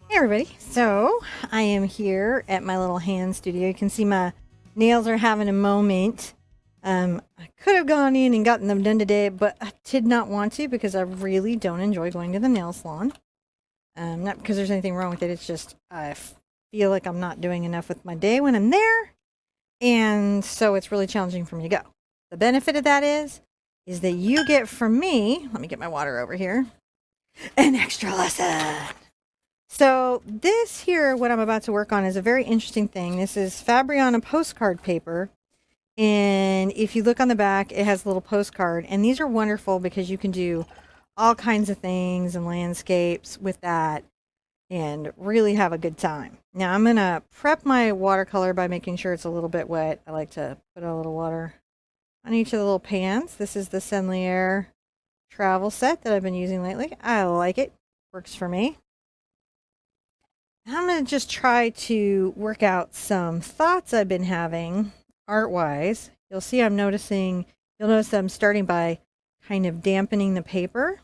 Hey everybody, so I am here at my little hand studio. You can see my nails are having a moment. I could have gone in and gotten them done today, but I did not want to because I really don't enjoy going to the nail salon. Not because there's anything wrong with it, it's just I feel like I'm not doing enough with my day when I'm there, and so it's really challenging for me to go. The benefit of that is that you get from me, let me get my water over here, an extra lesson. So this here, what I'm about to work on is a very interesting thing. This is Fabriana postcard paper. And if you look on the back, it has a little postcard. And these are wonderful because you can do all kinds of things and landscapes with that and really have a good time. Now I'm going to prep my watercolor by making sure it's a little bit wet. I like to put a little water on each of the little pans. This is the Sennelier travel set that I've been using lately. I like it. Works for me. I'm going to just try to work out some thoughts I've been having art-wise. You'll notice that I'm starting by kind of dampening the paper.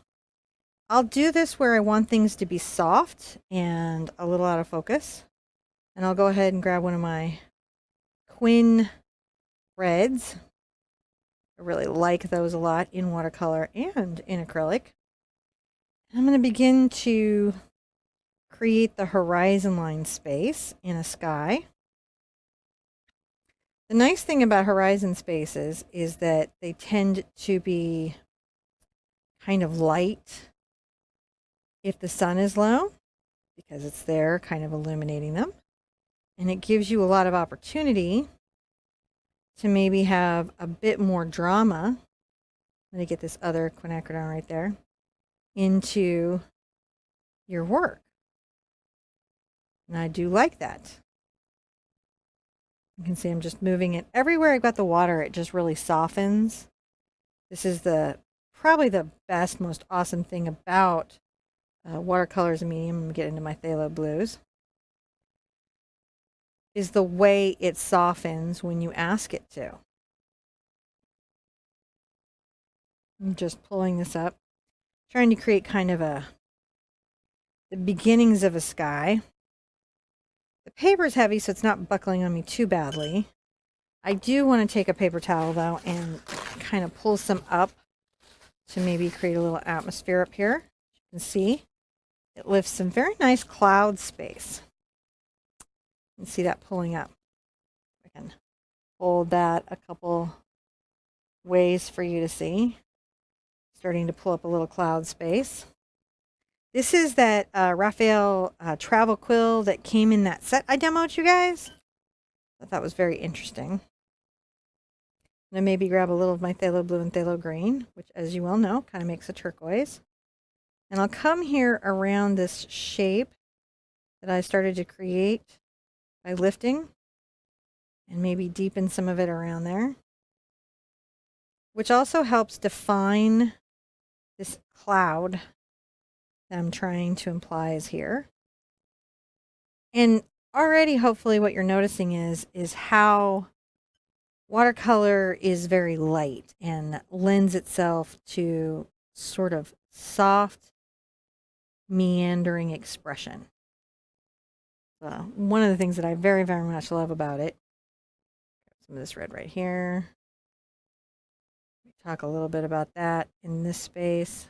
I'll do this where I want things to be soft and a little out of focus. And I'll go ahead and grab one of my Quinn reds. I really like those a lot in watercolor and in acrylic. I'm going to begin to create the horizon line space in a sky. The nice thing about horizon spaces is that they tend to be kind of light if the sun is low, because it's there kind of illuminating them. And it gives you a lot of opportunity to maybe have a bit more drama. Let me get this other quinacridone right there into your work. And I do like that. You can see I'm just moving it everywhere I've got the water. It just really softens. This is probably the best, most awesome thing about watercolors and medium. I'm going to get into my phthalo blues. Is the way it softens when you ask it to. I'm just pulling this up, trying to create kind of the beginnings of a sky. The paper's heavy, so it's not buckling on me too badly. I do want to take a paper towel, though, and kind of pull some up to maybe create a little atmosphere up here. You can see it lifts some very nice cloud space. You can see that pulling up. I can hold that a couple ways for you to see. Starting to pull up a little cloud space. This is that Raphael travel quill that came in that set I demoed you guys. I thought that was very interesting. And I maybe grab a little of my phthalo blue and phthalo green, which, as you well know, kind of makes a turquoise. And I'll come here around this shape that I started to create by lifting and maybe deepen some of it around there, which also helps define this cloud that I'm trying to imply is here. And already, hopefully, what you're noticing is how watercolor is very light and lends itself to sort of soft, meandering expression. One of the things that I very, very much love about it, some of this red right here. Talk a little bit about that in this space.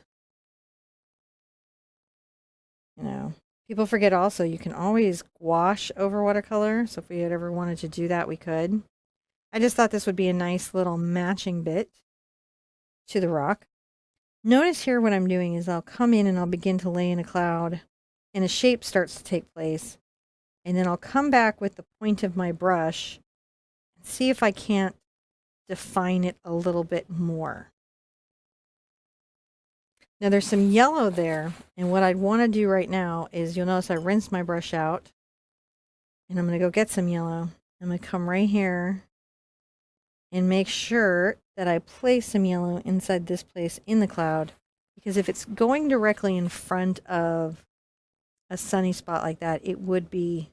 You know, people forget also you can always gouache over watercolor. So if we had ever wanted to do that, we could. I just thought this would be a nice little matching bit to the rock. Notice here what I'm doing is I'll come in and I'll begin to lay in a cloud and a shape starts to take place. And then I'll come back with the point of my brush and see if I can't define it a little bit more. Now there's some yellow there, and what I'd want to do right now is you'll notice I rinsed my brush out, and I'm going to go get some yellow. I'm going to come right here and make sure that I place some yellow inside this place in the cloud, because if it's going directly in front of a sunny spot like that, it would be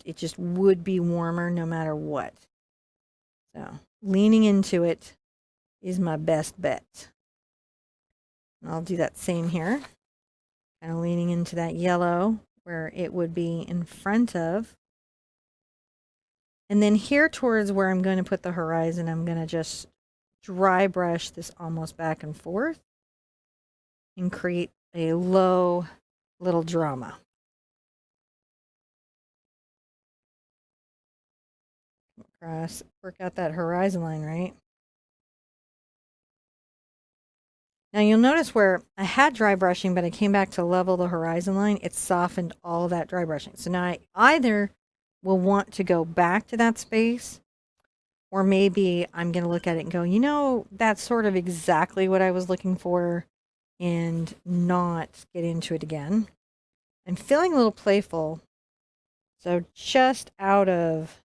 it just would be warmer no matter what. So leaning into it is my best bet. And I'll do that same here. Kind of leaning into that yellow where it would be in front of. And then here towards where I'm going to put the horizon, I'm going to just dry brush this almost back and forth and create a low little drama. Across, work out that horizon line, right? Now you'll notice where I had dry brushing, but I came back to level the horizon line, it softened all of that dry brushing. So now I either will want to go back to that space, or maybe I'm going to look at it and go, you know, that's sort of exactly what I was looking for, and not get into it again. I'm feeling a little playful. So just out of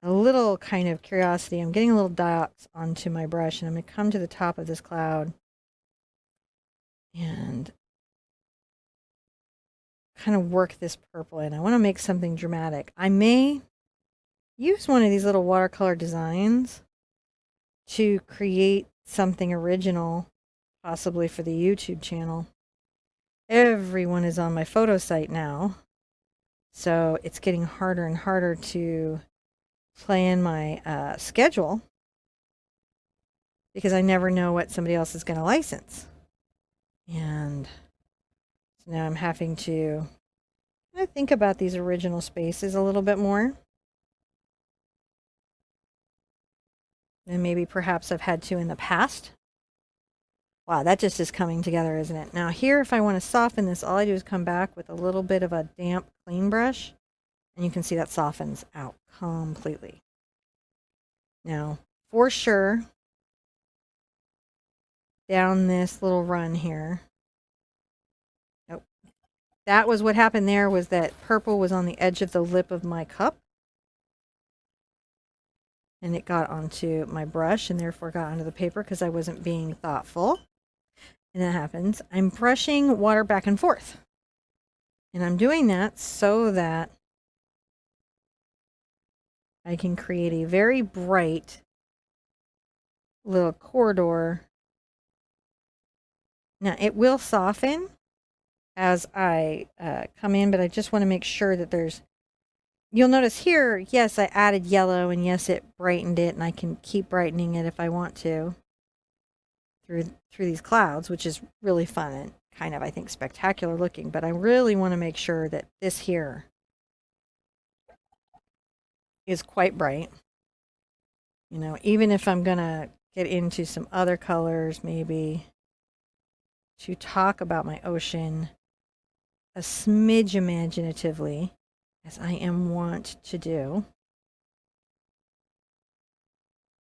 a little kind of curiosity, I'm getting a little dots onto my brush, and I'm going to come to the top of this cloud and kind of work this purple in. I want to make something dramatic. I may use one of these little watercolor designs to create something original, possibly for the YouTube channel. Everyone is on my photo site now, so it's getting harder and harder to plan my schedule, because I never know what somebody else is going to license. And so now I'm having to think about these original spaces a little bit more. And maybe perhaps I've had to in the past. Wow, that just is coming together, isn't it? Now here, if I want to soften this, all I do is come back with a little bit of a damp clean brush, and you can see that softens out completely. Now, for sure, down this little run here. Nope. That was what happened there, was that purple was on the edge of the lip of my cup. And it got onto my brush and therefore got onto the paper because I wasn't being thoughtful. And that happens. I'm brushing water back and forth. And I'm doing that so that I can create a very bright little corridor. Now, it will soften as I come in, but I just want to make sure that there's... You'll notice here, yes, I added yellow, and yes, it brightened it, and I can keep brightening it if I want to through these clouds, which is really fun and kind of, I think, spectacular looking. But I really want to make sure that this here is quite bright. You know, even if I'm going to get into some other colors, maybe to talk about my ocean a smidge imaginatively, as I am wont to do.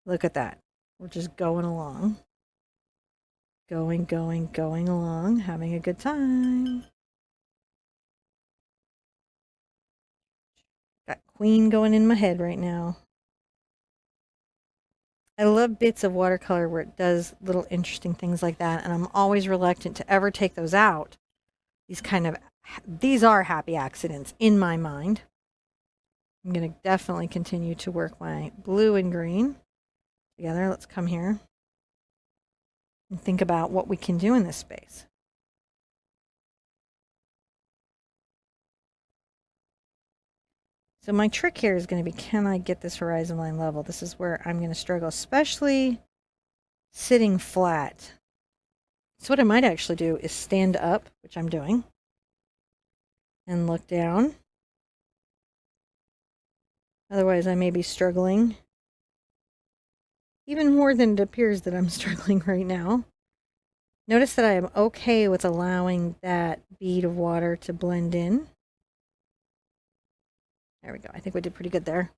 Look at that. We're just going along. Going along, having a good time. Got Queen going in my head right now. I love bits of watercolor where it does little interesting things like that, and I'm always reluctant to ever take those out. These are happy accidents in my mind. I'm going to definitely continue to work my blue and green together. Let's come here and think about what we can do in this space. So my trick here is going to be, can I get this horizon line level? This is where I'm going to struggle, especially sitting flat. So what I might actually do is stand up, which I'm doing, and look down. Otherwise, I may be struggling even more than it appears that I'm struggling right now. Notice that I am okay with allowing that bead of water to blend in. There we go. I think we did pretty good there.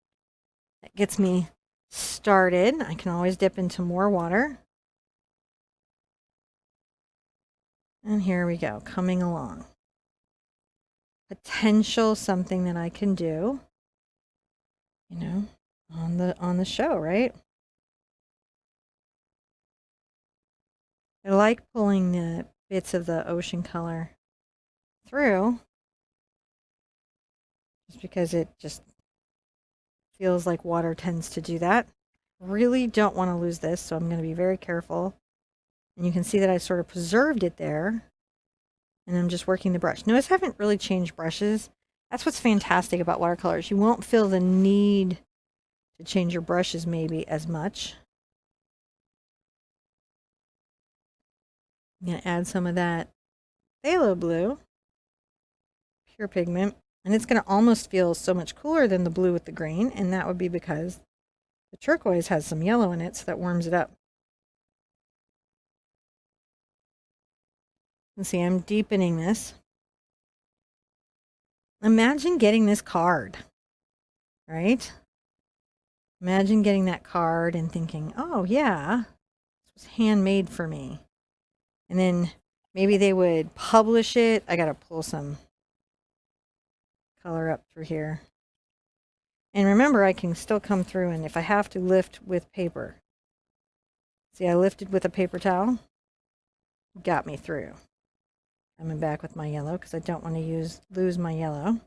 That gets me started. I can always dip into more water. And here we go, coming along. Potential, something that I can do, you know, on the show, right? I like pulling the bits of the ocean color through, just because it just feels like water tends to do that. Really don't want to lose this, so I'm going to be very careful. And you can see that I sort of preserved it there. And I'm just working the brush. Notice I haven't really changed brushes. That's what's fantastic about watercolors. You won't feel the need to change your brushes maybe as much. I'm going to add some of that phthalo blue, pure pigment. And it's going to almost feel so much cooler than the blue with the green. And that would be because the turquoise has some yellow in it, so that warms it up. And see, I'm deepening this. Imagine getting this card, right? Imagine getting that card and thinking, oh yeah, this was handmade for me. And then maybe they would publish it. I got to pull some color up through here. And remember, I can still come through, and if I have to, lift with paper. See, I lifted with a paper towel. Got me through. Coming back with my yellow because I don't want to lose my yellow.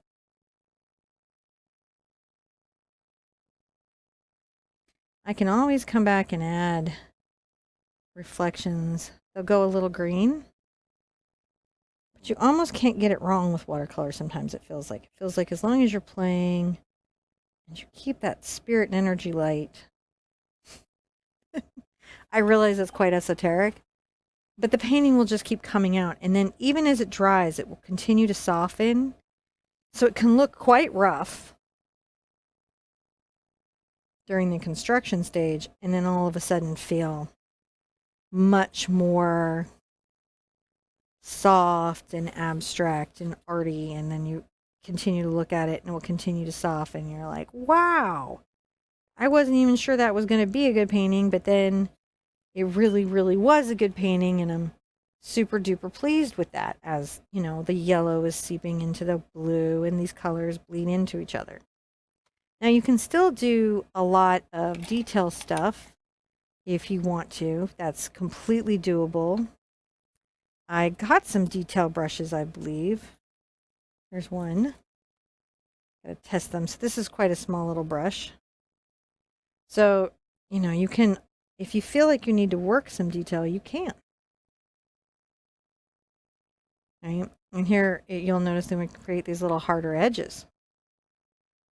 I can always come back and add reflections. They'll go a little green. But you almost can't get it wrong with watercolor sometimes, it feels like. It feels like as long as you're playing and you keep that spirit and energy light. I realize it's quite esoteric, but the painting will just keep coming out. And then even as it dries, it will continue to soften. So it can look quite rough during the construction stage, and then all of a sudden feel much more soft and abstract and arty, and then you continue to look at it and it will continue to soften. You're like, wow, I wasn't even sure that was going to be a good painting, but then it really, really was a good painting, and I'm super duper pleased with that, as you know, the yellow is seeping into the blue and these colors bleed into each other. Now you can still do a lot of detail stuff if you want to. That's completely doable. I got some detail brushes, I believe. There's one. Gotta test them. So this is quite a small little brush. So, you know, you can, if you feel like you need to work some detail, you can. Right? And here you'll notice that we create these little harder edges.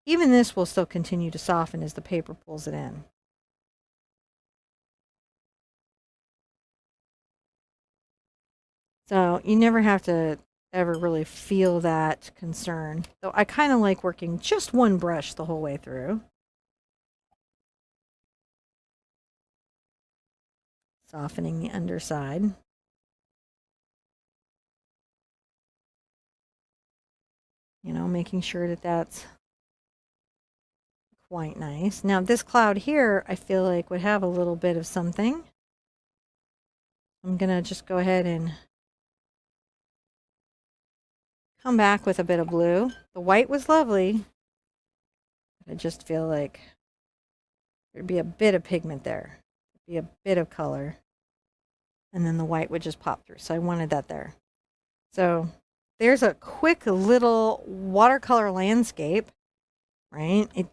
Even this will still continue to soften as the paper pulls it in. So you never have to ever really feel that concern. Though I kind of like working just one brush the whole way through. Softening the underside. You know, making sure that that's quite nice. Now this cloud here, I feel like would have a little bit of something. I'm gonna just go ahead and come back with a bit of blue. The white was lovely. I just feel like there'd be a bit of pigment there. There'd be a bit of color. And then the white would just pop through. So I wanted that there. So there's a quick little watercolor landscape, right? It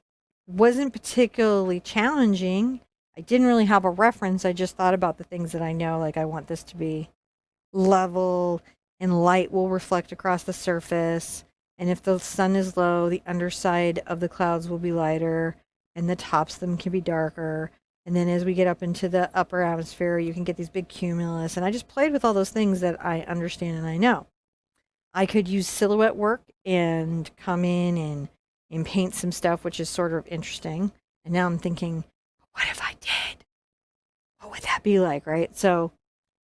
wasn't particularly challenging. I didn't really have a reference. I just thought about the things that I know, like I want this to be level and light will reflect across the surface. And if the sun is low, the underside of the clouds will be lighter and the tops of them can be darker. And then as we get up into the upper atmosphere, you can get these big cumulus. And I just played with all those things that I understand and I know. I could use silhouette work and come in and paint some stuff, which is sort of interesting. And now I'm thinking, what if I did? What would that be like, right? So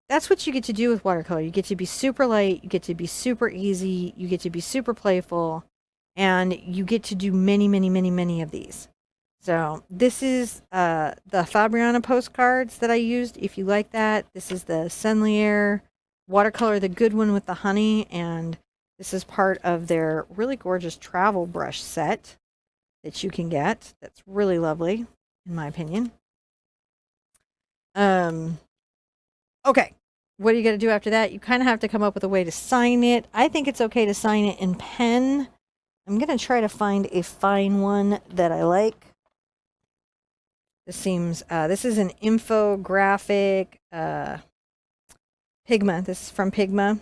that's what you get to do with watercolor. You get to be super light, you get to be super easy, you get to be super playful, and you get to do many, many, many, many of these. So this is the Fabriana postcards that I used. If you like that, this is the Sennelier watercolor, the good one with the honey, and this is part of their really gorgeous travel brush set that you can get. That's really lovely, in my opinion. Okay, what do you got to do after that? You kind of have to come up with a way to sign it. I think it's okay to sign it in pen. I'm going to try to find a fine one that I like. This seems, this is an infographic Pigma. This is from Pigma.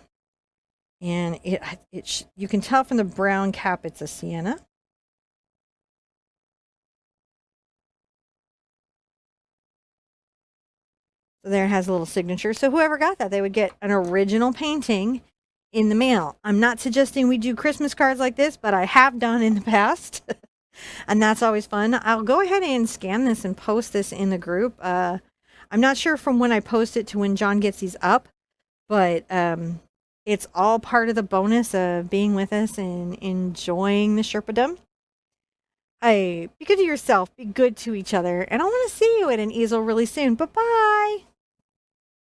And you can tell from the brown cap it's a sienna. So there it has a little signature. So whoever got that, they would get an original painting in the mail. I'm not suggesting we do Christmas cards like this, but I have done in the past. And that's always fun. I'll go ahead and scan this and post this in the group. I'm not sure from when I post it to when John gets these up, but it's all part of the bonus of being with us and enjoying the Sherpadom. Be good to yourself, be good to each other, and I want to see you at an easel really soon. Bye-bye.